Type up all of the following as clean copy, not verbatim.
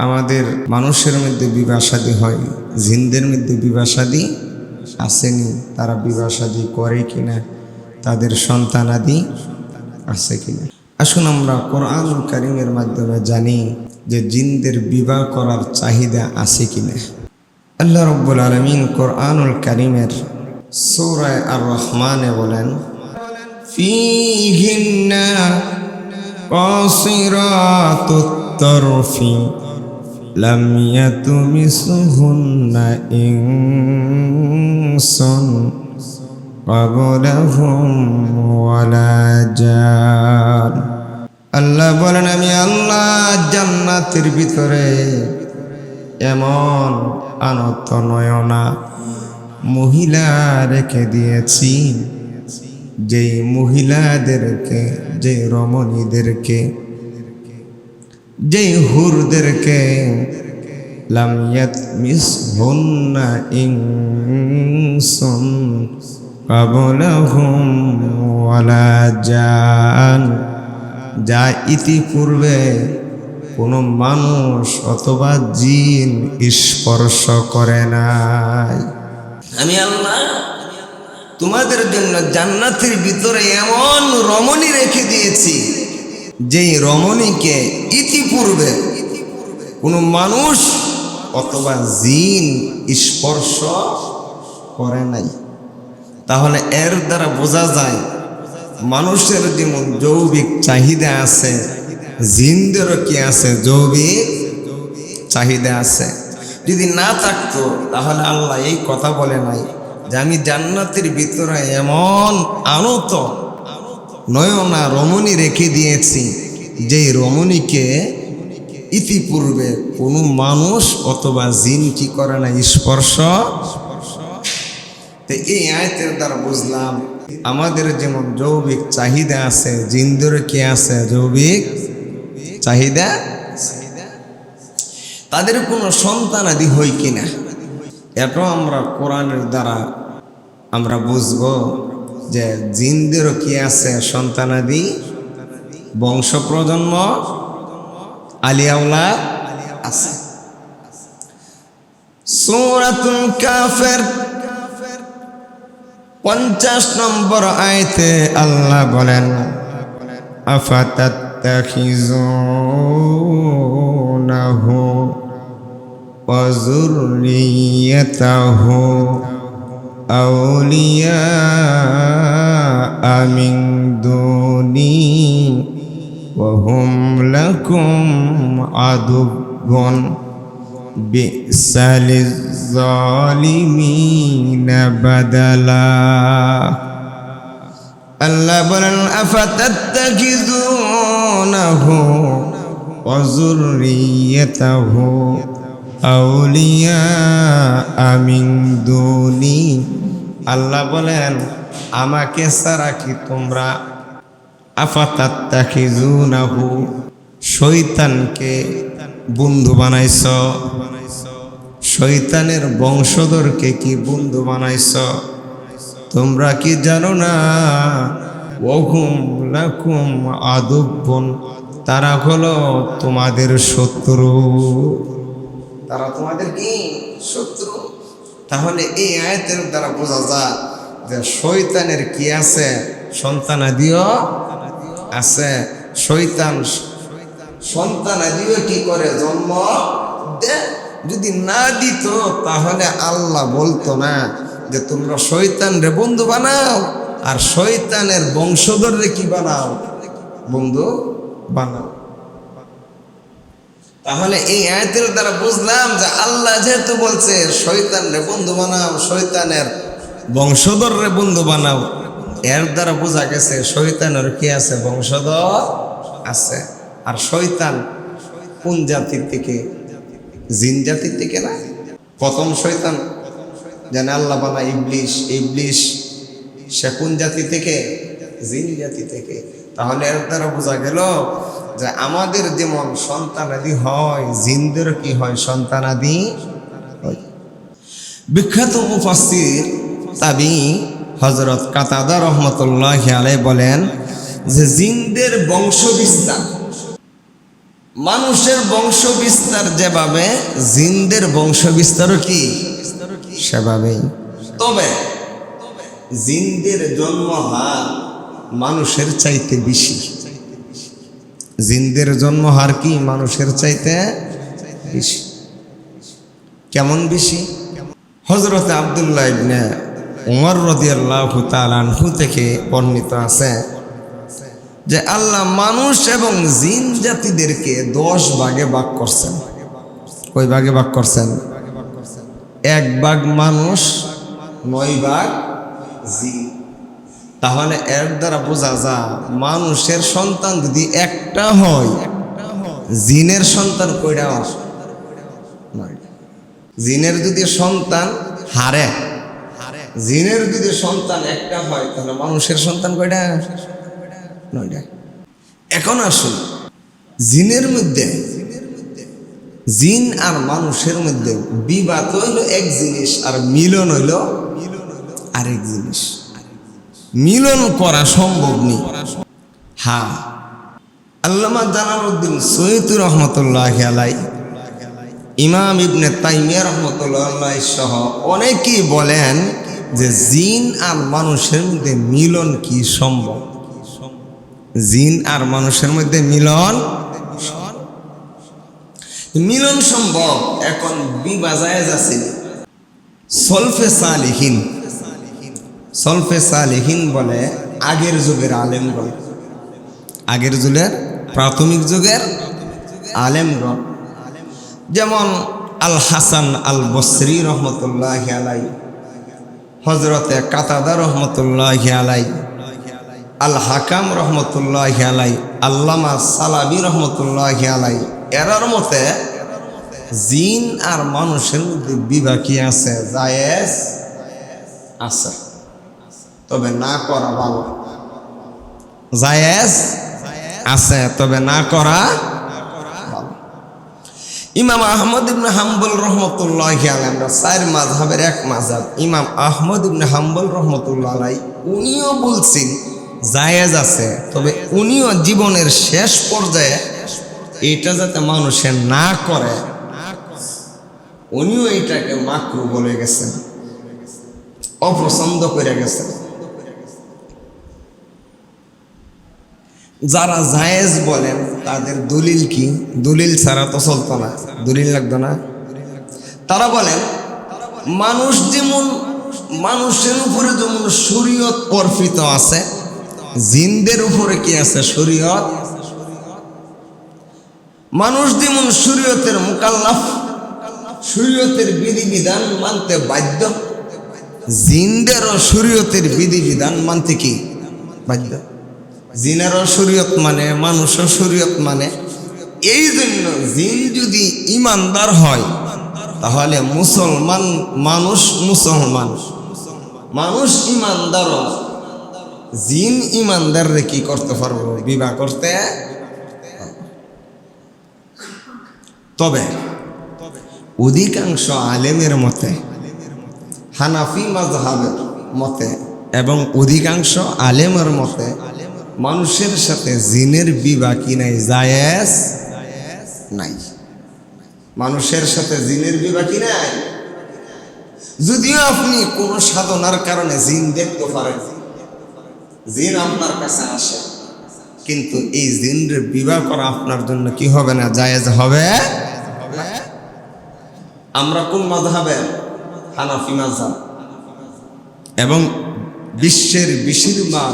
আমাদের মানুষের মধ্যে বিবাহ শাদী হয়, জিনদের মধ্যে বিবাহ শাদী আসেনি, তারা বিবাহ শাদী করে কিনা, তাদের সন্তানাদি আছে কিনা। আসুন আমরা কোরআনুল কারীমের মাধ্যমে জানি যে জিনদের বিবাহ করার চাহিদা আছে কিনা। আল্লাহ রাব্বুল আলামিন কোরআনুল কারীমের সূরা আর রহমানে বলেন, ফীহিন্না কাসিরাতুত তারফি লাম ইয়াতমিসহুন্না ইনসুন ক্বাবলাহুম ওয়ালা জান। আল্লাহ বলেন, আমি আল্লাহ জান্নাতের ভিতরে এমন আনত নয়না মহিলা রেখে দিয়েছি, যেই মহিলাদেরকে, যে রমণীদেরকে, যেই হুরদেরকে লাম ইয়াতমিসহুন্না ইনসুন ক্বাবলাহুম ওয়ালা জান, যা ইতিপূর্বে কোনো মানুষ অথবা জিন স্পর্শ করে নাই। আমি আল্লাহ তোমাদের জন্য জান্নাতের ভিতরে এমন রমণী রেখে দিয়েছি, যেই রমণীকে ইতিপূর্বে কোনো মানুষ অথবা জিন স্পর্শ করে নাই। তাহলে এর দ্বারা বোঝা যায় মানুষের যেমন যৌবিক চাহিদা আছে, জিনদেরও কি আছে, যৌবিক চাহিদা আছে। যদি না থাকতো তাহলে আল্লাহ এই কথা বলে নাই যে আমি জান্নাতের ভিতরে এমন আনত নয়না রমণী রেখে দিয়েছি, যেই রমণীকে ইতিপূর্বে কোনো মানুষ অথবা জিন কি করে না, স্পর্শ। তো এই আয়াতের দ্বারা বুঝলাম আমাদের যেমন যৌবিক চাহিদা আছে, জিনদেরও কি আছে, যৌবিক চাহিদা। তাদের কোনো সন্তানাদি হয় কিনা, এটাও আমরা কোরআনের দ্বারা আমরা বুঝবো যে জিনদেরও কি আছে, সন্তানাদি, বংশ প্রজন্ম, আলিয়াউলা আছে। সূরাতুল কাফির 50 নম্বর আয়াতে আল্লাহ বলেন, আফাতাত্তাখিজুনাহু ওয়া যুররিয়াতাহু আউলিয়া মিন দুনি ওয়া হুম লাকুম আদুবুন বিসালিজ জালিমিনা বাদালা। আল্লাহ বলেন, আফাতাত্তাখিজুনাহু ওয়া যুররিয়াতাহু আউলিয়া মিন দুনি। আল্লাহ বলেন, আমাকে ছাড়া কি তোমরা আফাতাত্তাখিজুনাহু, শয়তানকে বন্ধু বানাইছ, শয়তানের বংশধরকে কি বন্ধু বানাইছ? তোমরা কি জানো না, ওহুম লাকুম আদুবুন, তারা হলো তোমাদের শত্রু, তারা তোমাদের কি শত্রু। তাহলে এই আয়াতের দ্বারা বোঝা যায় যে শয়তানের কি আছে, সন্তানাদিও আছে। শয়তান সন্তানাদিও কি করে, জন্ম দেয়। যদি না দিত তাহলে আল্লাহ বলতো না যে তোমরা শয়তানরে বন্ধু বানাও আর শয়তানের বংশধররে কি বানাও, বন্ধু বানাও। তাহলে এই আয়াতের দ্বারা বুঝলাম যে আল্লাহ যেহেতু বলছে শয়তানরে বন্ধু বানাও, শয়তানের বংশধররে বন্ধু বানাও, এর দ্বারা বোঝা গেছে শয়তানের কি আছে, বংশধর আছে। আর শয়তান কোন জাতির থেকে, জিন জাতির থেকে না। প্রথম শয়তান জানে আল্লাহ বানা ইবলিশ, ইবলিশ সে কোন জাতি থেকে, জিন জাতি থেকে। তাহলে এর দ্বারা বোঝা গেল যে আমাদের যেমন সন্তানাদি হয়, জিনদের কি হয়, সন্তানাদি হয়। বিখ্যাত মুফাসসির তাবি হযরত কাতাদা রাহমাতুল্লাহি আলাইহি বলেন যে জিনদের বংশ বিস্তার মানুষের বংশ বিস্তার যেভাবে, জিনদের বংশ বিস্তারও কি সেভাবেই। তবে জিনদের জন্ম হার মানুষের চাইতে বেশি। জিনদের জন্ম হার কি মানুষের চাইতে বেশি। কেমন বেশি? হযরত আব্দুল্লাহ ইবনে উমর রাদিয়াল্লাহু তাআলা আনহু থেকে বর্ণিত আছে যে আল্লাহ মানুষ এবং জিন জাতিদেরকে 10 ভাগে ভাগ করছেন। কয় ভাগে ভাগ করছেন? 1 ভাগ মানুষ, 9 ভাগ জিন। তাহলে এর দ্বারা বোঝা যায় মানুষের সন্তান যদি একটা হয়, জিনের সন্তান কয়টা? জিনের যদি সন্তান হারে, জিনের যদি সন্তান একটা হয়, তাহলে মানুষের সন্তান কয়টা? 9টা। এখন আসুন, জিনের মধ্যে, জিন আর মানুষের মধ্যে বিবাদ হইল এক জিনিস, আর মিলন হইল আরেক জিনিস। মিলন করা সম্ভব নেই। হ্যাঁ, আল্লামা জালালউদ্দিন সৈয়দী রহমতুল্লাহি আলাইহি, ইমাম ইবনে তাইমিয়া রহমতুল্লাহি আলাইহি সহ অনেকেই বলেন যে জিন আর মানুষের মধ্যে মিলন কি সম্ভব। জিন আর মানুষের মধ্যে মিলন সম্ভব। এখন বিবাহ জায়েজ আছে। সলফে সালিহিন, সলফে সালিহিন বলে আগের যুগের আলেমগণ, আগের যুগের প্রাথমিক যুগের আলেমগণ, যেমন আল হাসান আল বসরি রহমতুল্লাহি আলাইহি, হযরতে কাতাদা রহমতুল্লাহি আলাইহি, আল হাকাম রহমতুল্লাহি আলাইহি, আল্লামা সালাবি রহমতুল্লাহি আলাইহি, এরার মতে জিন আর মানুষের মধ্যে বিবাহ কি আছে? জায়েজ আছে, তবে না করা ভালো। জায়েজ আছে, তবে না করা ভালো। ইমাম আহমদ ইবনে হাম্বল রহমতুল্লাহি আলাইহি, আমরা 4 মাযহাবের এক মাযহাব ইমাম আহমদ ইবনে হাম্বল রহমতুল্লাহ আলাইহি, উনিও বলছেন জায়েজ আছে, তবে উনিও জীবনের শেষ পর্যায়ে এটা যাতে মানুষের না করে, উনিও এটাকে মাকরু বলে গেছেন, অপছন্দ করে গেছেন। যারা জায়েজ বলেন তাদের দলিল কি? দলিল ছাড়া তো চলতো না, দলিল লাগতো না। তারা বলেন মানুষ যেমন, মানুষের উপরে যেমন শরীয়ত অর্পিত আছে, জিনদের উপরে কি আছে? শরীয়ত। মানুষ যেমন শরীয়তের মুকাল্লাফ, শরীয়তের বিধিবিধান মানতে বাধ্য, জিনদেরও শরীয়তের বিধিবিধান মানতে কি বাধ্য। জিনেরও শরীয়ত মানে, মানুষও শরীয়ত মানে। এই জন্য জিন যদি ইমানদার হয়, তাহলে মুসলমান মানুষ, মুসলমান মানুষ ইমানদারও জিন ইমানদাররে কি করতে পারবো? বিবাহ করতে। তবে অধিকাংশ আলেমের মতে, হানাফি মাযহাবের মতে এবং অধিকাংশ আলেমের মতে, মানুষের সাথে জিনের বিবাহ কি নাই? জায়েজ নাই। মানুষের সাথে জিনের বিবাহ কি নাই? যদিও আপনি কোন সাধনার কারণে জিন দেখতে পারেন, জিন আপনার কাছে আসে, কিন্তু এই জিনের বিবাহ করা আপনার জন্য কি হবে না? জায়েজ হবে। আমরা কোন মাযহাবের? হানাফি মাযহাব। এবং বিশ্বের বেশিরভাগ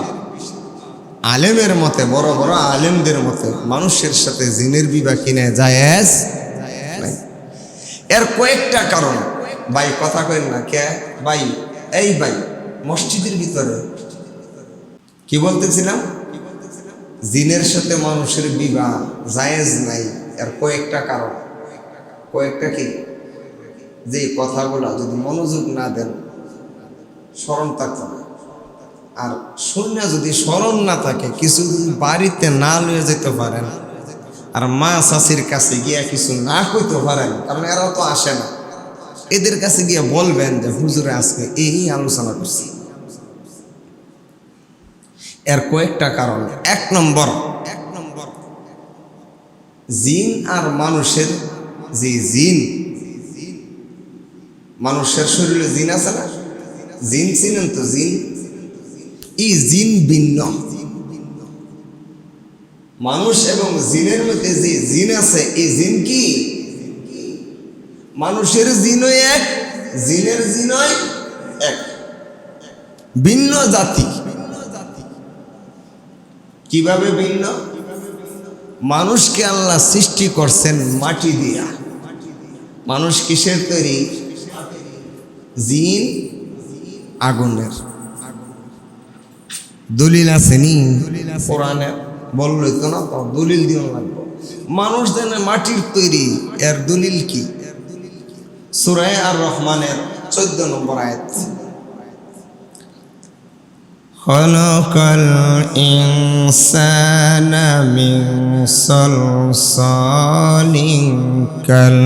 আলেমের মতে, বড় বড় আলেমদের মতে, মানুষের সাথে জিনের বিবাহ কি নাই? জায়েজ নাই। এর কয়েকটা কারণ। ভাই কথা কইন না কে ভাই? এই ভাই, মসজিদের ভিতরে কি বলতেছিলাম? জিনের সাথে মানুষের বিবাহ জায়েজ নাই। এর কয়েকটা কারণ। কয়েকটা কি? যে কথাগুলো যদি মনোযোগ না দেন, স্মরণ থাকবে না। আর শূন্য যদি স্মরণ না থাকে, কিছু যদি বাড়িতে না লয়ে যেতে পারেন, আর মা চাষির কাছে গিয়া কিছু না কইতে পারেন, কারণ এরাও তো আসে না, এদের কাছে গিয়ে বলবেন যে হুজুরে আজকে এই আলোচনা করছি। এর কয়েকটা কারণ। 1 নম্বর, জিন আর মানুষের যে জিন, মানুষের শরীরে জিন আছে না, জিন চিনেন তো? জিন, এই জিন ভিন্ন। মানুষ এবং জিনের মধ্যে যে জিন আছে, এই জিন কি? মানুষের জিনও এক, জিনের জিনও এক, ভিন্ন জাতি। কিভাবে ভিন্ন? মানুষকে আল্লাহ সৃষ্টি করছেন মাটি দিয়া। মানুষ কিসের তৈরি? জিন আগুনের। দলিল আছে নি কোরআনে? বললই তো না, তো দলিল দিও লাগবে। মানুষ যেন মাটির তৈরি, এর দলিল কি? সূরা আর রহমানের 14 নম্বর আয়াত। খলাকাল ইনসানা মিন সালসালিন কাল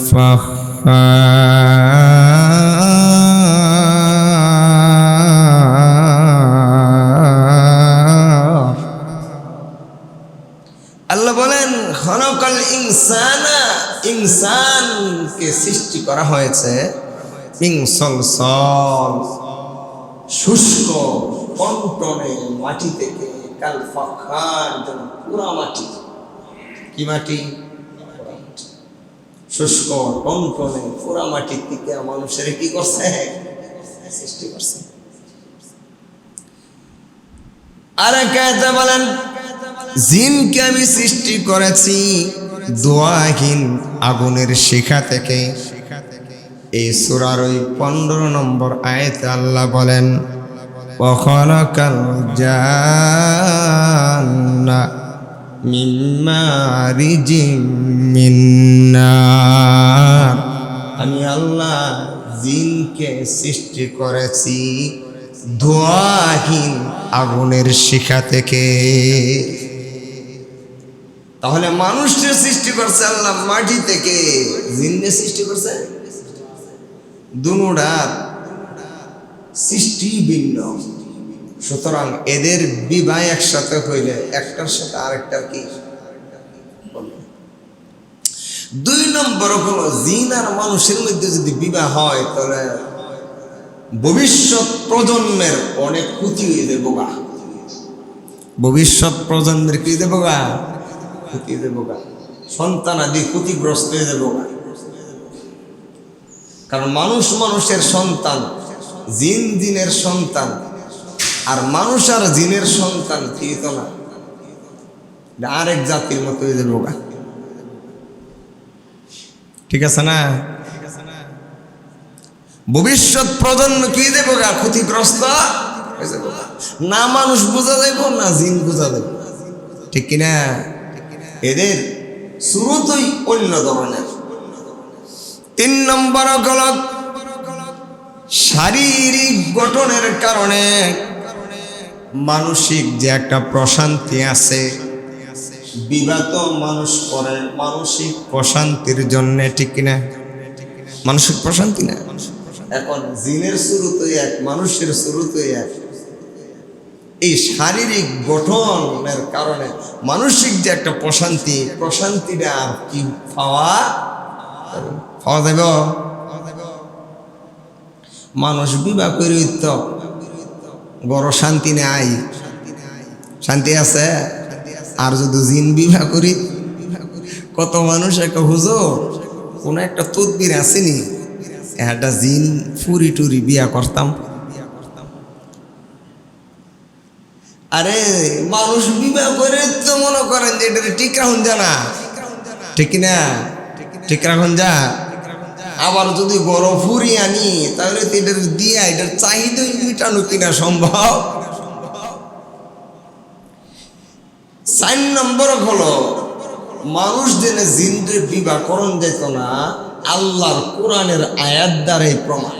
ফাখখার। আল্লাহ বলেন খলাকাল ইনসানা, ইনসানকে সৃষ্টি করা হয়েছে মিন সালসাল, শুষ্ক টনটনে মাটি থেকে, কাল ফাখখার, পুরা মাটি। কি মাটি? শুষ্ক টনটনে পুরা মাটি থেকে মানুষের কি করছে? সৃষ্টি করছে। আর একাতে বলেন জিনকে আমি সৃষ্টি করেছি দোয়াহীন আগুনের শিখা থেকে। এই সূরার ওই 15 নম্বর আয়াতে আল্লাহ বলেন ওয়া খালাকাল জান্না মিন মারিজিম মিন নার। আমি আল্লাহ জিনকে সৃষ্টি করেছি ধোঁয়াহীন আগুনের শিখা থেকে। তাহলে মানুষের সৃষ্টি করছে আল্লাহ মাটি থেকে, জিনের সৃষ্টি করছে দুনোটার সৃষ্টি ভিন্ন। সুতরাং এদের বিবাহ একসাথে হইলে একটার সাথে আরেকটার কি? 2 নম্বর হলো জিন আর মানুষের মধ্যে যদি বিবাহ হয় তাহলে ভবিষ্যৎ প্রজন্মের অনেক ক্ষতি হয়ে যাবে গা। ভবিষ্যৎ প্রজন্মের কি দেবো গা? ক্ষতি দেবো গা, সন্তানাদি ক্ষতিগ্রস্ত হয়ে যাবো গা। কারণ মানুষ মানুষের সন্তান, জিন জিনের সন্তান, আর মানুষ আর জিনের সন্তান কি তো না, আরেক জাতির মতো হয়ে যাবো গা। ঠিক আছে না? ভবিষ্যৎ প্রজন্ম কি দেবো গা? ক্ষতিগ্রস্ত হয়ে যাবো গা। না মানুষ বোঝা যাইব, না জিন বোঝা যাইব। ঠিক কিনা? এদের শুরুতেই অন্য ধরনের। 3 নম্বর হল শারীরিক গঠনের কারণে মানসিক যে একটা প্রশান্তি আছে, বিবাহ তো মানুষ করে মানসিক প্রশান্তির জন্য। ঠিক কিনা? মানসিক প্রশান্তি না। এখন জিনের শুরুতে এক, মানুষের শুরুতে এক। এই শারীরিক গঠনের কারণে মানসিক যে একটা প্রশান্তি, প্রশান্তিটা আর কি পাওয়া যাবে? মানুষ বিবাহ করে তো বড় শান্তি নাই, শান্তি আছে। আর যদি জিন বিবাহ করি, কত মানুষ একটা হুজুর কোন একটা তদবির আসেনি, একটা জিন ফুরি টুরি বিয়া করতাম। আরে মানুষ বিবাহ করে তো মনে করেন যে এটা ঠিক রাখুন জানা, ঠিক না? ঠিক রাখুন যা। আবার যদি বড় ফুরি আনি তাহলে এটার দিয়া এটার চাহিদা মেটানো কিনা সম্ভব? 4 নম্বর হলো মানুষ জেনে জিনরে বিবাহ করণ যেত না, আল্লাহর কোরআনের আয়াত দ্বারাই প্রমাণ।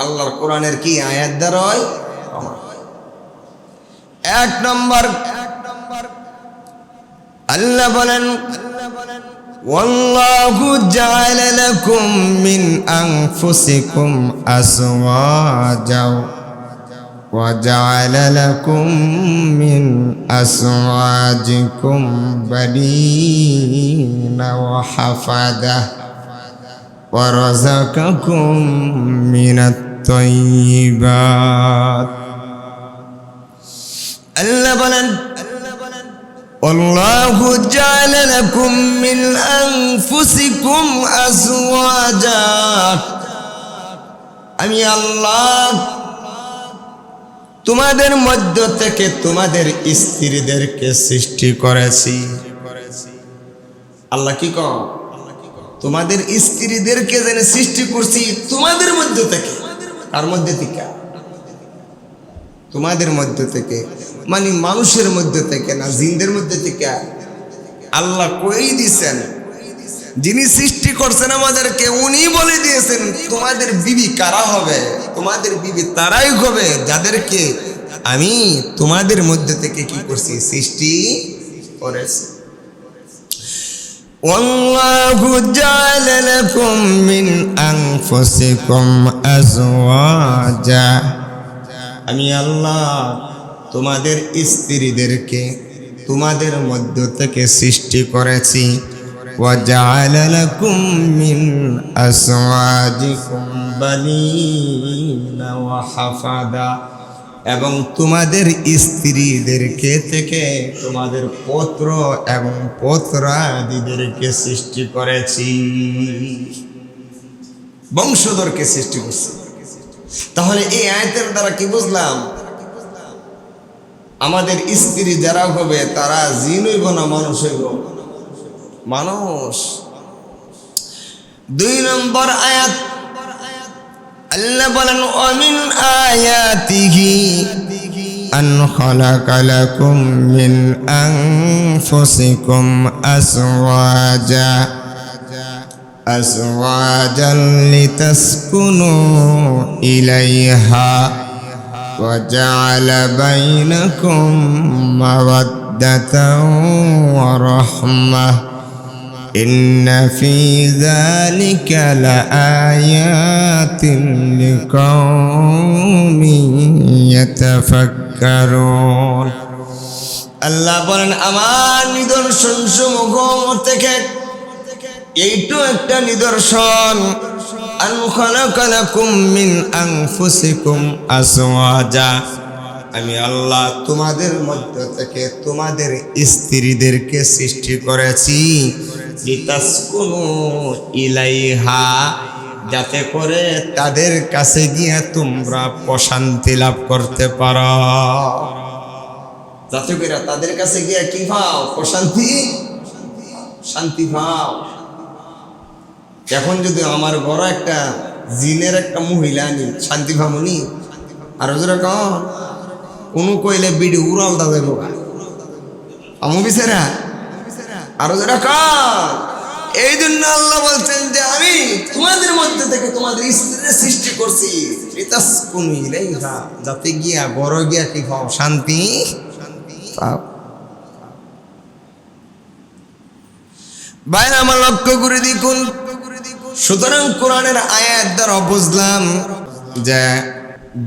আল্লাহর কোরআনের কি আয়াত দ্বারাই প্রমাণ। 1 নম্বর আল্লাহ বলেন ওয়াল্লাহু জাআলা লাকুম মিন আনফুসিকুম আজওয়াজা وجعل لكم من أزواجكم بنين وحفدة ورزقكم من الطيبات الله بلن والله جعل لكم من أنفسكم أزواجا আমি আল্লাহ তোমাদের মধ্য থেকে তোমাদের স্ত্রীদেরকে সৃষ্টি করেছি। আল্লাহ কি কও? তোমাদের স্ত্রীদেরকে যেন সৃষ্টি করছি তোমাদের মধ্য থেকে। কার মধ্যে থেকে? তোমাদের মধ্য থেকে, মানে মানুষের মধ্য থেকে না, জিনদের মধ্যে থেকে। আল্লাহ কই দিয়েছেন, যিনি সৃষ্টি করছেন আমাদেরকে উনি বলে দিয়েছেন তোমাদের বিবি কারা হবে? তোমাদের বিবি তারাই হবে যাদেরকে আমি তোমাদের মধ্যে থেকে কি করছি? সৃষ্টি করেছি। والله جعل لكم من أنفسكم أزواجا আমি আল্লাহ তোমাদের স্ত্রীদেরকে তোমাদের মধ্য থেকে সৃষ্টি করেছি। وجعل لكم من أزواجكم بنين وحفدا এবং তোমাদের স্ত্রীদেরকে থেকে তোমাদের পুত্র এবং পুত্রাদিদেরকে সৃষ্টি করেছি, বংশধরকে সৃষ্টি করছি। তাহলে এই আয়াতের দ্বারা কি বুঝলাম? আমাদের স্ত্রী যারা হবে তারা জিন হইব না মানুষ হইব? মানুষ। 2 নম্বর আয়াত আল্লাহ বলেন ওয়ামিন আয়াতিহি আন খালাকা লাকুম মিন আনফুসিকুম আজওয়াজান লিতাসকুনু ইলাইহা ওয়া জাআলা বাইনাকুম মাওয়াদ্দাতাও ওয়া রাহমাহ ইন্না ফি যালিকা লাআয়াতিন লিকাওমিন ইয়াতাফাক্কারুন। আল্লাহ বলেন আমার নিদর্শন সমূহ থেকে এইটো একটা নিদর্শন, আন খালাকা লাকুম মিন আনফুসিকুম আজওয়াজা আমি আল্লাহ তোমাদের মধ্য থেকে তোমাদের স্ত্রীদেরকে সৃষ্টি করেছি, লিতাসকুনু ইলাইহা যাতে করে তাদের কাছে গিয়ে তোমরা প্রশান্তি লাভ করতে পারো। যাতে করে তাদের কাছে গিয়ে কি পাও? প্রশান্তি, শান্তি পাও। এখন যদি আমার বড় একটা জিনের একটা মহিলা আনি শান্তি পামনি? আর যেরকম কোনো কইলে বিডি উড়াল দা দেব আমু বিচারা আরো যেরকম। এই জন্য আল্লাহ বলছেন যে আমি তোমাদের মধ্যে থেকে তোমাদের স্ত্রীর সৃষ্টি করছি, লিতাসকুনু ইলাইহা যাতে গিয়া বড় গিয়া কি পাও? শান্তি পাও। বাইরে আমার লক্ষ্য করে দেখুন। সুতরাং কোরআনের আয়াত দ্বারা বুঝলাম যে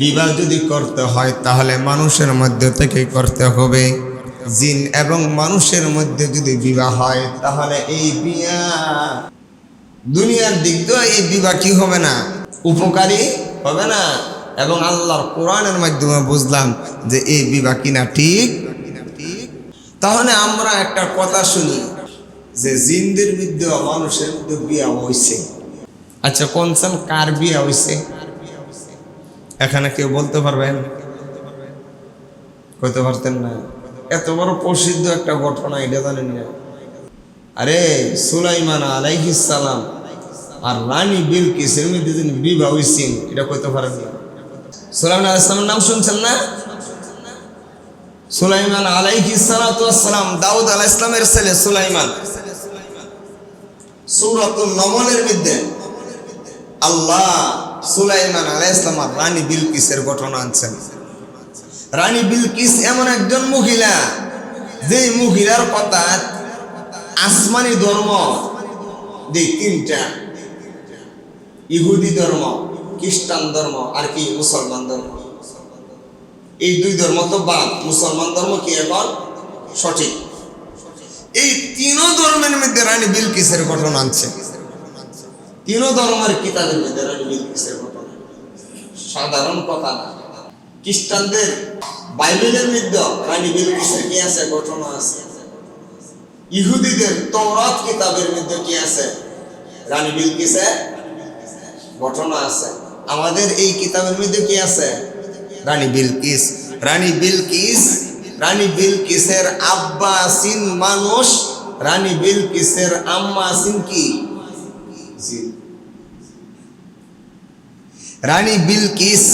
বিবাহ যদি করতে হয় তাহলে মানুষের মধ্যে থেকে করতে হবে। জিন এবং মানুষের মধ্যে যদি বিবাহ হয় তাহলে এই বিয়া দুনিয়ার দিক দিয়ে এই বিবাহ কি হবে না? উপকারী হবে না। এবং আল্লাহর কোরআনের মাধ্যমে বুঝলাম যে এই বিবাহ কিনা ঠিক। তাহলে আমরা একটা কথা শুনি যে জিনদের মধ্যে মানুষের মধ্যে বিয়া হয়েছে। আচ্ছা কোনসান কার বিয়া হয়েছে? এখানে কেউ বলতে পারবেন? কইতে পারতেন না? এত বড় প্রসিদ্ধ একটা ঘটনা, এটা জানেন না? আরে সুলাইমান আলাইহিস সালাম আর রানী বিলকিসের মধ্যে যিনি বিবাহ হয়েছেন এটা কইতে পারেন না? সুলাইমান আলাইহিস সালামের নাম শুনছেন না? সুলাইমান আলাইহিস সালাতু ওয়াস সালাম দাউদ আলাইহিস সালামের ছেলে সুলাইমান। সূরাতুন নমলের মধ্যে আল্লাহ সুলাইমান আলাইহিস সালাম আর রানী বিলকিসের ঘটনা আনছেন। রানী বিলকিস এমন একজন মহিলা যে মহিলার কথা আসমানি ধর্ম যে 3টা, ইহুদি ধর্ম, খ্রিস্টান ধর্ম আর কি মুসলমান ধর্ম, এই দুই ধর্ম তো বাদ, মুসলমান ধর্ম কি এখন সঠিক। এই তিনও ধর্মের মধ্যে রানী বিলকিসের ঘটনা আনছে, তিনও ধর্মের কিতাবের মধ্যে রানী বিলকিসের ঘটনা। সাধারণ কথা না, খ্রিস্টানদের বাইবেলের মধ্যে রানী বিলকিসের কি আছে ঘটনা আছে, ইহুদিদের তওরাত কিতাবের মধ্যে কি আছে রানী বিলকিসের ঘটনা আছে। আমাদের এই কিতাবের মধ্যে কি আছে রানী বিলকিস। রানী বিলকিসের আব্বা আছেন মানুষ, রানী বিলকিসের আম্মা আছেন কি জিন। রানী বিলকিস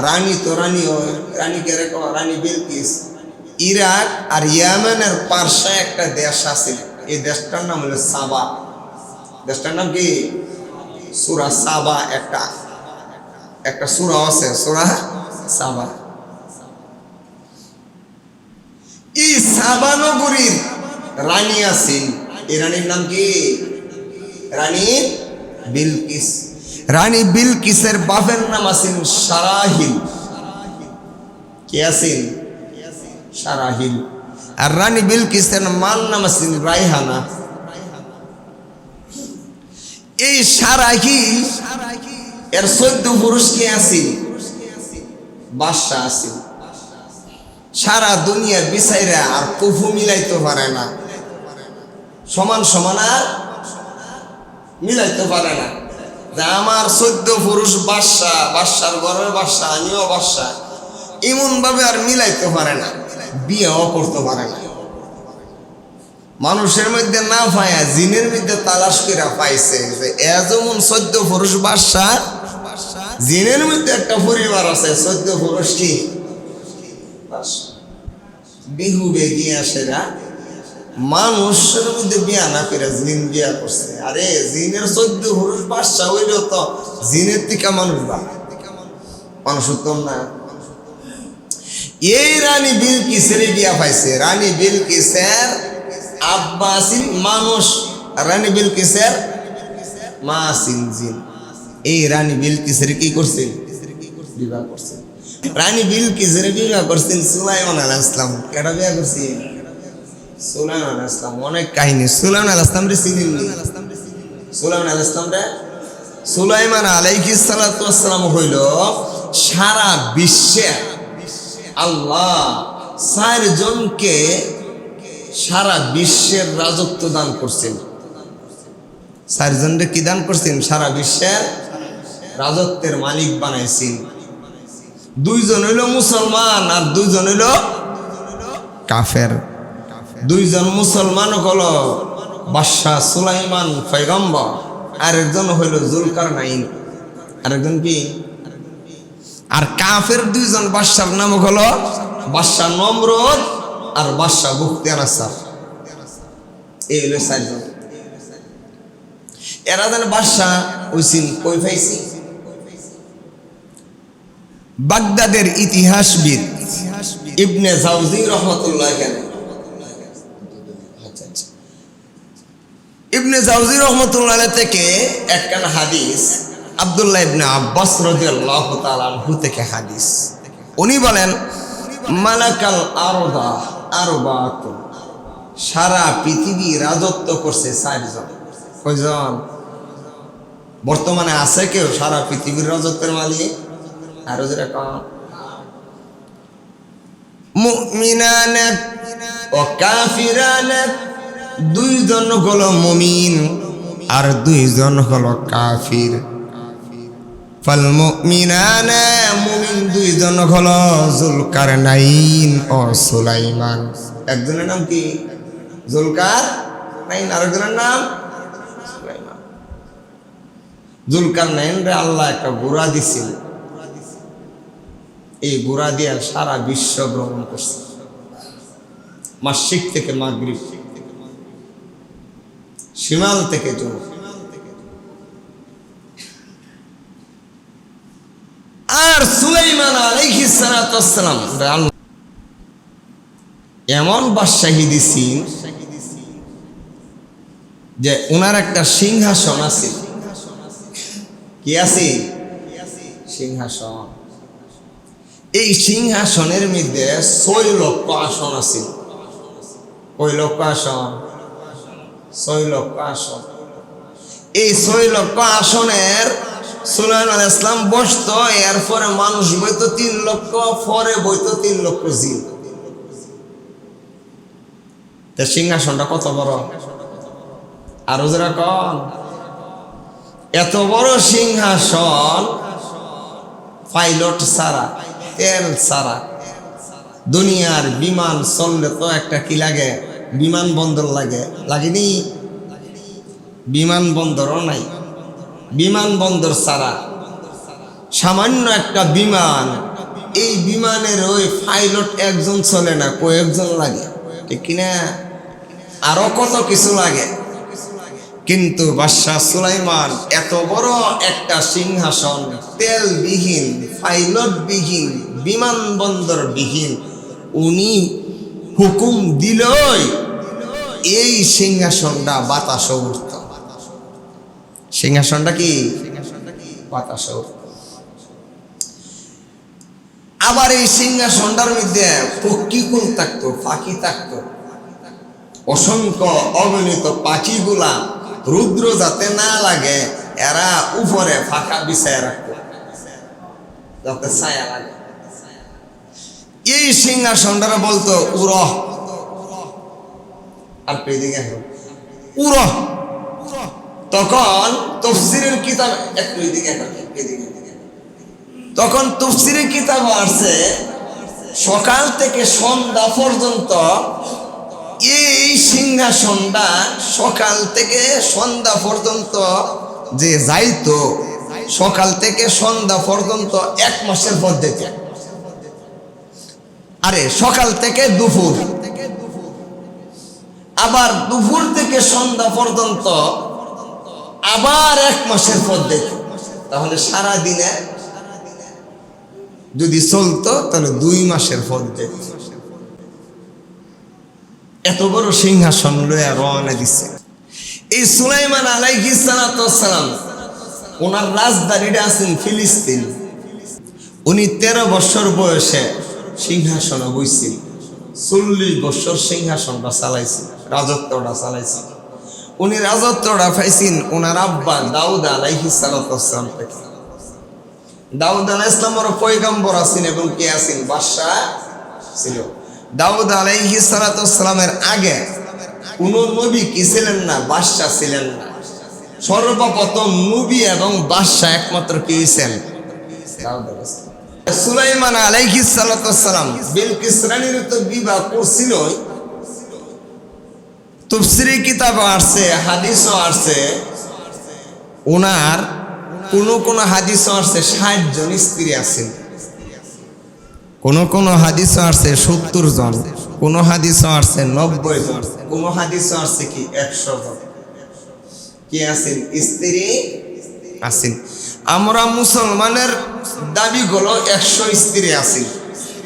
রানী তো রানী হয়, রানীকে রেখো রানী বিলকিস। ইরাক আর ইয়ামেনের পার্শ্বে একটা দেশ আছে, এই দেশটার নাম হলো সাবা। দেশটার নাম কি সূরা সাবা। একটা সূরা আছে সূরা সাবা। এই সাবা নগরীর রানী আছেন, এই রানীর নাম কি রানী বিলকিস। রানী বিলকিসের বাপের নাম আছেন সারাহিল। কে আছেন সারাহিল। আর রানী বিলকিসের মার নাম আছেন রাইহানা। এই সারাহিল এর 14 পুরুষ কে আছেন বাদশা আছেন। সারা দুনিয়া বিচাইরা আর কফু মিলাইতে পারে না, সমান সমান আর মিলাইতে পারে না। আমার 14 পুরুষ বাদশা, বাদশার ঘরের বাদশা, আমিও বাদশা, এমন ভাবে আর মিলাইতে পারে না, বিয়েও করতে পারে না। মানুষের মধ্যে না পায়া জিনের মধ্যে তালাশ করে পাইছে যে যেমন 14 পুরুষ বাদশা, জিনের মধ্যে একটা পরিবার আছে 14 পুরুষ কি বিহু বেগিয়ে আসেরা মানুষের মধ্যে বিয়া না করে জিন বিয়া করছে। আরে জিনের 14 পুরুষ বাদশা হইলেও তো জিনের থেকে মানুষ মানুষ উত্তম না। এই রানী বিলকিসের বিয়া পাইছে। রানী বিলকিসের আব্বা আছেন মানুষ, রানী বিলকিসের মা আছেন জিন। এই রানী বিলকিসের কি করছেন বিবাহ করছেন। রানী বিলকিসের বিবাহ করছেন সুলাইমান আলাইহিস সালাম। কেডা বিয়া করছেন সুলাইমান আলাইহিস সালাম। অনেক কাহিনী। সুলাইমান আলাইহিস সালাম রে চিনেননি? সুলাইমান আলাইহিস সালাম রে সুলাইমান আলাইহিস সালাতু ওয়াস সালাম হইল সারা বিশ্বে আল্লাহ 4 জনকে সারা বিশ্বের রাজত্ব দান করছেন। 4 জনকে কি দান করছেন? সারা বিশ্বের রাজত্বের মালিক বানাইছেন। 2 জন হইল মুসলমান আর 2 জন হইল কাফের। 2 জন মুসলমান হলো বাদশা সুলাইমান পয়গম্বর, আরেকজন হইল জুলকারনাইন। আরেকজন কি? আর কাফের 2 জন বাদশার নাম হলো বাদশা নমরুদ আর বাদশা বুখতিয়ানাসার। এই হলো 4 জন। এরা যেন বাদশা হইছেন কই পাইছি? বাগদাদের ইতিহাসবিদ ইবনে জাওজি রহমাতুল্লাহ আলাইহি। ইবনে জাওজি রহমাতুল্লাহ আলাইহি থেকে একখানা হাদিস, আব্দুল্লাহ ইবনে আব্বাস রাদিয়াল্লাহু তাআলা আনহু থেকে হাদিস। উনি বলেন মালাকাল আরদা আরবাতুন, সারা পৃথিবী রাজত্ব করছে 4 জন। কয়জন বর্তমানে আছে কেউ সারা পৃথিবীর রাজত্বের মালিক? আরো যেটা কম মুমিনান ও কাফিরান। 2 জন হলো মুমিন আর 2 জন হলো কাফির। ফাল মুমিনান, মুমিন 2 জন হলো জুলকারনাইন ও সুলাইমান। একজনের নাম কি জুলকারনাইন, আরেকজনের নাম সুলাইমান। জুলকারনাইন রে আল্লাহ একটা ঘোড়া দিছিল, এই ঘোড়া দিয়ে সারা বিশ্ব ভ্রমণ করছে, মাশরিক থেকে মাগরিব, শিমাল থেকে জনুব। আর সুলাইমান আলাইহিস সালাতু ওয়াস সালাম এমন বাদশাহী দিছেন যে ওনার একটা সিংহাসন আছে। কি আছে? সিংহাসন। এই সিংহাসনের মধ্যে 6 লক্ষ আসন আছে। কয় লক্ষ আসন? 6 লক্ষ আসন। এই 6 লক্ষ আসনের সুলাইমান আলাইহিস সালাম বসতো, এরপরে মানুষ বইতো 3 লক্ষ, পরে বইতো 3 লক্ষ জিন। তা সিংহাসনটা কত বড়? আরো যারা কন, এত বড় সিংহাসন পাইলট ছাড়া, তেল ছাড়া দুনিয়ার বিমান চললে তো একটা কি লাগে? বিমানবন্দর লাগে, লাগেনি? বিমানবন্দরও নাই। বিমানবন্দর ছাড়া সামান্য একটা বিমান, এই বিমানের ওই পাইলট একজন চলে না, কয়েকজন লাগে, ঠিক কিনা? আরো কত কিছু লাগে। কিন্তু বাদশাহ সুলাইমান এত বড় একটা সিংহাসন, তেলবিহীন, পাইলটবিহীন, বিমানবন্দরবিহীন, উনি হুকুম দিলই এই সিংহাসনটা বাতাসে উঠত। সিংহাসনটা কি? বাতাসে উঠত। আবার এই সিংহাসনটার মধ্যে পক্ষীকুল থাকতো, পাখি থাকতো, অসংখ্য অগণিত পাখিগুলা রুদ্র যাতে না লাগে এরা উপরে ফাঁকা বিছায় রাখতো যাতে ছায়া লাগে। এই সিংহাসনটা বলতো উড়হ, আর পেদিকে উড়হ। তখন তাফসীরের কিতাব একটু এদিকে, তখন তাফসীরের কিতাব আছে সকাল থেকে সন্ধ্যা পর্যন্ত এই সিংহাসনটা সকাল থেকে সন্ধ্যা পর্যন্ত যে যাইতো, সকাল থেকে সন্ধ্যা পর্যন্ত 1 মাসের পদ্ধতি। আরে সকাল থেকে দুপুর, আবার দুপুর থেকে সন্ধ্যা পর্যন্ত আবার 1 মাসের পদ্ধতি। তাহলে সারা দিনে যদি চলতো তাহলে 2 মাসের পদ্ধতি। এত বড় সিংহাসন লয়ে রওনা দিচ্ছে। এই সুলাইমান আলাইহিস সালাম ওনার রাজধানীটা আছেন ফিলিস্তিন। উনি 13 বছর বয়সে সিংহাসনে বসছেন, 40 বছর সিংহাসনটা চালাইছেন, রাজত্বটা চালাইছেন। উনি রাজত্বটা পাইছেন ওনার আব্বা দাউদ আলাইহিস সালাম থেকে। দাউদ আলাইহিস সালামের পয়গম্বর আছেন এবং কে আছেন? বাদশাহ ছিল। দাউদ আলাইহিস সালামের আগে কোন নবী কি ছিলেন না? বাদশাহ ছিলেন না। সর্বপ্রথম নবী এবং বাদশাহ একমাত্র কে ছিলেন? দাউদ আলাইহিস সালাম। সুলাইমান আলাইহিস সালাম বিলকিস রানীর তো বিবাহ করছিল। তাফসীরে কিতাব আছে, হাদিসও আছে, ওনার কোন হাদিসও আছে 60 জন স্ত্রী আছেন, কোন হাদিসও আছে 70 জন, কোন হাদিসও আছে 90 জন, কোন হাদিসও আছে কি 100 জন কি আছেন? স্ত্রী আছেন। আমরা মুসলমানের দাবি হলো 100 স্ত্রী আছেন,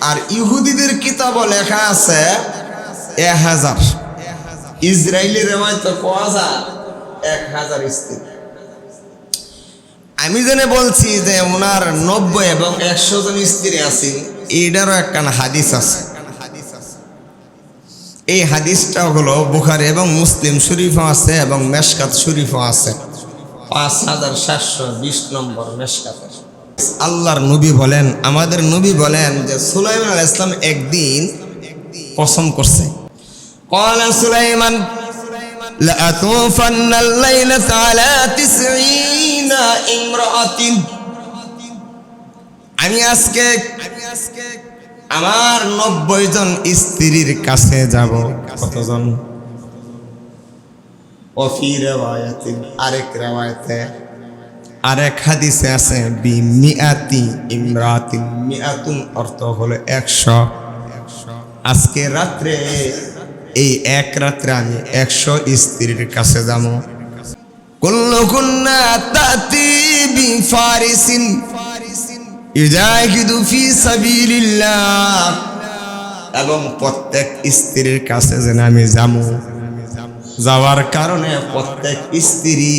আর ইহুদিদের কিতাবও লেখা আছে 1000। ইসরায়েলি রেওয়ায়েতে পাওয়া যায় 1000 স্ত্রী। আমি জেনে বলছি যে ওনার 90 এবং 100 জন স্ত্রী আছেন, এইটারও একটা হাদিস আছে। এই হাদিসটা হলো বুখারী এবং মুসলিম শরীফও আছে এবং মেশকাত শরীফও আছে, 5720 নম্বর মেশকাতে। আল্লাহর নবী বলেন, আমাদের নবী বলেন যে সুলাইমান আলাইহিস সালাম একদিন কসম করছে, ক্বালা সুলাইমান লা আতুফান্না আল-লাইলাতা আলা 90 ইমরাআতিন। আমি আজকে আমার 90 জন স্ত্রীর কাছে যাব। কতজন? ওফি রিওয়ায়াতিন, আরেক রিওয়ায়াতে, আরেক হাদিসে আছে বিমিআতি ইমরাতিন। মিআতুন অর্থ হলো 100। আজকে রাত্রে, এই এক রাত্রে আমি 100 স্ত্রীর কাছে যাব। কুল্লুকুন্না তাতি বিফারিসিন ইউজাহিদু ফি সাবিলিল্লাহ। এবং প্রত্যেক স্ত্রীর কাছে যেন আমি যাবো, যাওয়ার কারণে প্রত্যেক স্ত্রী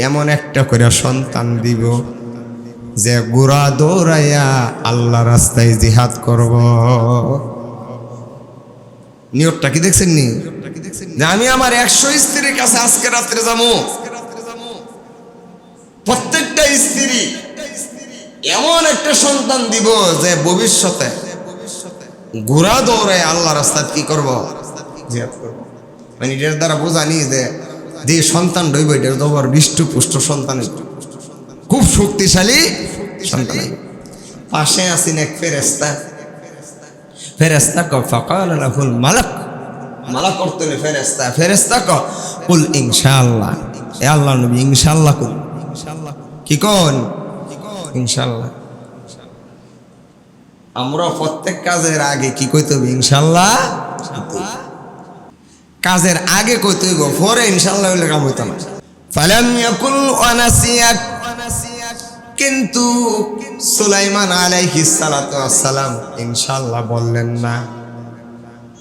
এমন একটা করে সন্তান দিব যে ঘোড়া দৌড়াইয়া আল্লাহ রাস্তায় জিহাদ করব। নিয়তটা কি দেখছেন নি? যে আমি আমার 100 স্ত্রীর কাছে আজকে রাত্রে যাবো, প্রত্যেকটা স্ত্রী এমন একটা সন্তান দিব যে ভবিষ্যতে ঘোড়া দৌড়ায় আল্লাহ রাস্তায় কি করব? জিহাদ করব। মানে এটার দ্বারা বোঝানি যে সন্তান রইব এটার দবর হৃষ্টপুষ্ট সন্তান, খুব শক্তিশালী সন্তান। পাশে আছেন এক ফেরেশতা, ফেরেশতা ফাকাল লাহুল মালাক, মালাক করতেন ফেরেশতা, ফেরেশতা কুল ইনশাআল্লাহ, এ আল্লাহর নবী ইনশাআল্লাহ কুল, কি কোন ইনশাআল্লাহ। আমরা প্রত্যেক কাজের আগে কি কইতে হবে? ইনশাআল্লাহ। কাজের আগে কইতে হইব, পরে ইনশাআল্লাহ হইলে কাম হইতো না। ফালাম ইয়াকুল ওয়ানাসিয়াক, কিন্তু সুলাইমান আলাইহিস সালাতু ওয়াস সালাম ইনশাআল্লাহ বললেন না।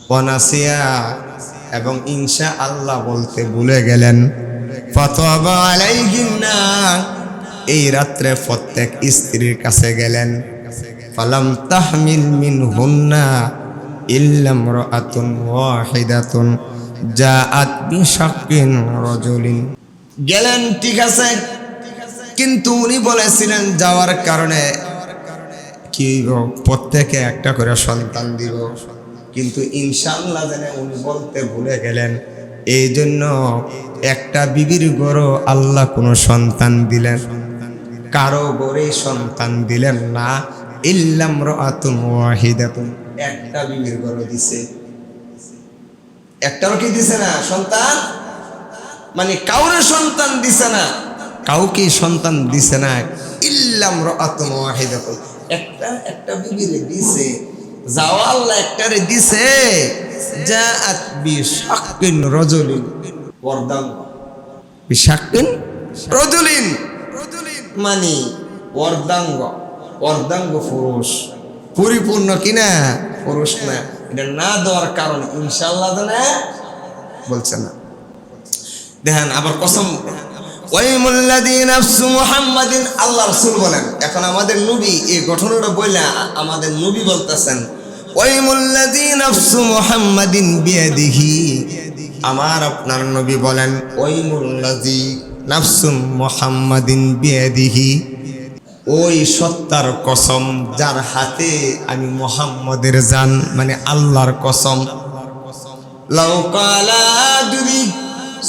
ওয়ানাসিয়া, এবং ইনশাআল্লাহ বলতে ভুলে গেলেন। ফাতাবা আলাইহিন্না, এই রাত্রে প্রত্যেক স্ত্রীর কাছে গেলেন। ফালাম তাহমিল মিনহুন্না ইল্লা ইমরাআতুন ওয়াহিদাতুন জাআত বিশাক্কিন রাজুলিন। গেলেন ঠিক আছে, কিন্তু উনি বলেছিলেন যাওয়ার কারণে কি প্রত্যেকে একটা করে সন্তান দিব, কিন্তু ইনশাআল্লাহ জানে উনি বলতে ভুলে গেলেন। এই জন্য একটা বিবির গড় আল্লাহ কোনো সন্তান দিলেন, কারো গড়ে সন্তান দিলেন না। ইল্লা ইমরাআতুন ওয়াহিদাতুন, একটা বিবির গড় দিছে, একটারও কি দিছে না সন্তান, মানে কাউরে সন্তান দিছে না, কাউকে সন্তান দিছে না। ইল্লা ইমরাআতুন ওয়াহিদাতুন, একটা বিবিরে দিছে, যাওয়া আল্লাহ একটারে দিছে। জাআত বিশাক্কিন রাজুলিন, ওয়ারদাঙ্গ বিশাক্কিন রাজুলিন, মানে অর্ধাঙ্গ, অর্ধাঙ্গ পুরুষ, পরিপূর্ণ কিনা পুরুষ না। এটা না দেওয়ার কারণ ইনশাআল্লাহ জানে বলছে না। দেখেন আবার কসম, ওয়াইমুল্লাযী নাফসু মুহাম্মাদিন, আল্লাহ রাসূল বলেন। এখন আমাদের নবী এই ঘটনাটা বইলা আমাদের নবী বলতেছেন ওয়াইমুল্লাযী নাফসু মুহাম্মাদিন বিয়াদিহি, আমার আপনার নবী বলেন ওয়াইমুল্লাযী নাফসু মুহাম্মাদিন বিয়াদিহি, ওই সত্তার কসম যার হাতে আমি মুহাম্মদের জান, মানে আল্লাহর কসম। লাউ কালা, যদি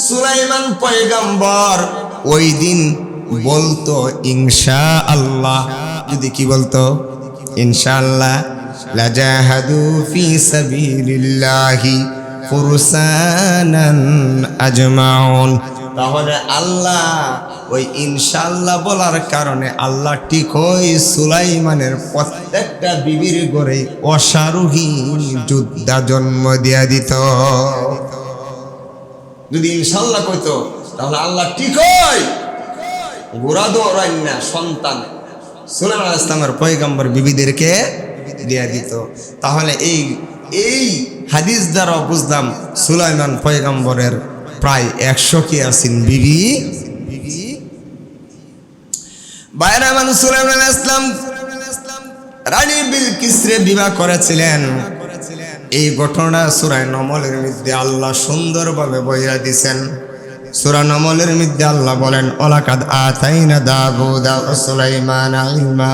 সুলাইমান পয়গম্বর ওই দিন বলতো ইনশাআল্লাহ, যদি কি বলতো ইনশাআল্লাহ, লাজাহাদু ফি সাবিলিল্লাহি ফুরসানান আজমাউন, তাহলে আল্লাহ ওই ইনশাআল্লাহ বলার কারণে আল্লাহ ঠিক ওই সুলাইমানের প্রত্যেকটা বিবির ঘরে অশ্বারোহী যোদ্ধা জন্ম দিয়া দিত। যদি ইনশাআল্লাহ কইতো তাহলে আল্লাহ ঠিক ওই ঘোড়া দৌড়াইন না সন্তান সুলাইমান আলাইহিস সালামের পয়গম্বর বিবিদেরকে দিয়া দিত। তাহলে এই হাদিস দ্বারা বুঝলাম সুলাইমান পয়গম্বরের প্রায় 100 কি আছেন বিবি। বাইরে মানুষ সুলাইমান আলাইহিস সালাম রানী বিলকিসরে বিবাহ করেছিলেন। এই ঘটনা সূরা নমলের মধ্যে আল্লাহ সুন্দরভাবে বইয়া দিয়েছেন। সূরা নমলের মধ্যে আল্লাহ বলেন ওয়ালাকাদ আতাইনা দাউদা ওয়া সুলাইমানা ইলমা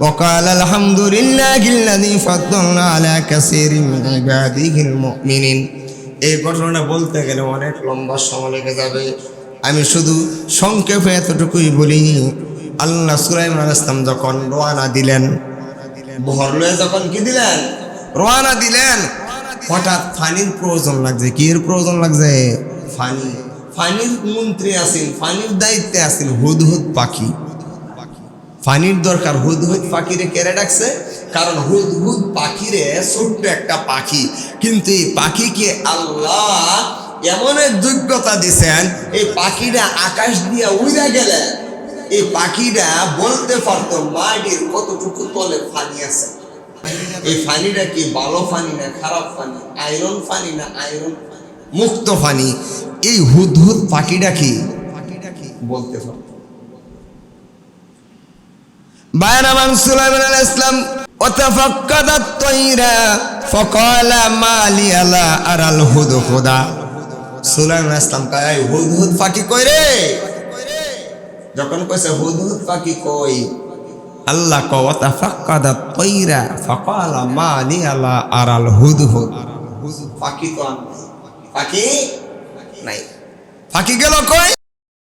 ওয়া ক্বালা আলহামদুলিল্লাহিল্লাযী ফাদ্দালনা আলা কাসীরিন মিন ইবাদিহিল মুমিনিন। এই ঘটনা বলতে গেলে অনেক লম্বা সময় লেগে যাবে, আমি শুধু সংক্ষেপে এতটুকুই বলি। আল্লাহ সুলাইমান আলাইহিস সালাম যখন রওনা দিলেন, বহর লয়ে যখন কি দিলেন রওনা দিলেন, হঠাৎ পানির প্রয়োজন লাগছে। কির প্রয়োজন লাগছে? পানি। পানির মন্ত্রী আছেন, পানির দায়িত্বে আছেন হুদহুদ পাখি। পানির দরকার। হুদহুদ পাখিরে কেড়ে ডাকছে, কারণ হুদহুদ পাখিরে ছোট্ট একটা পাখি, কিন্তু এই পাখিকে আল্লাহ এমন এক যোগ্যতা দিছেন, এই পাখিটা আকাশ দিয়ে উড়ে গেলে এই পাখিটা বলতে পারতো মাটির কতটুকু তলে পানি আছে। এই পানিটা কি ভালো পানি না খারাপ পানি, আয়রন পানি না আয়রন মুক্ত পানি, এই হুদহুদ পাখিটা কি বলতে পারত। বায়নামান সুলাইমান আলাইহিস সালাম ওয়াতাফাক্কাদাত তায়রা ফাকালা মা লি আলা আরাল হুদহুদা। সুলাইমান আলাইহিস সালাম কয় হুদহুদ পাখি কই রে? যখন কইছে হুদহুদ পাখি কই, আল্লাহ কয় ওয়াতাফাক্কাদাত তায়রা ফাকালা মা লি আলা আরাল হুদহুদ। পাখি তো পাখি নাই, পাখি গেল কই?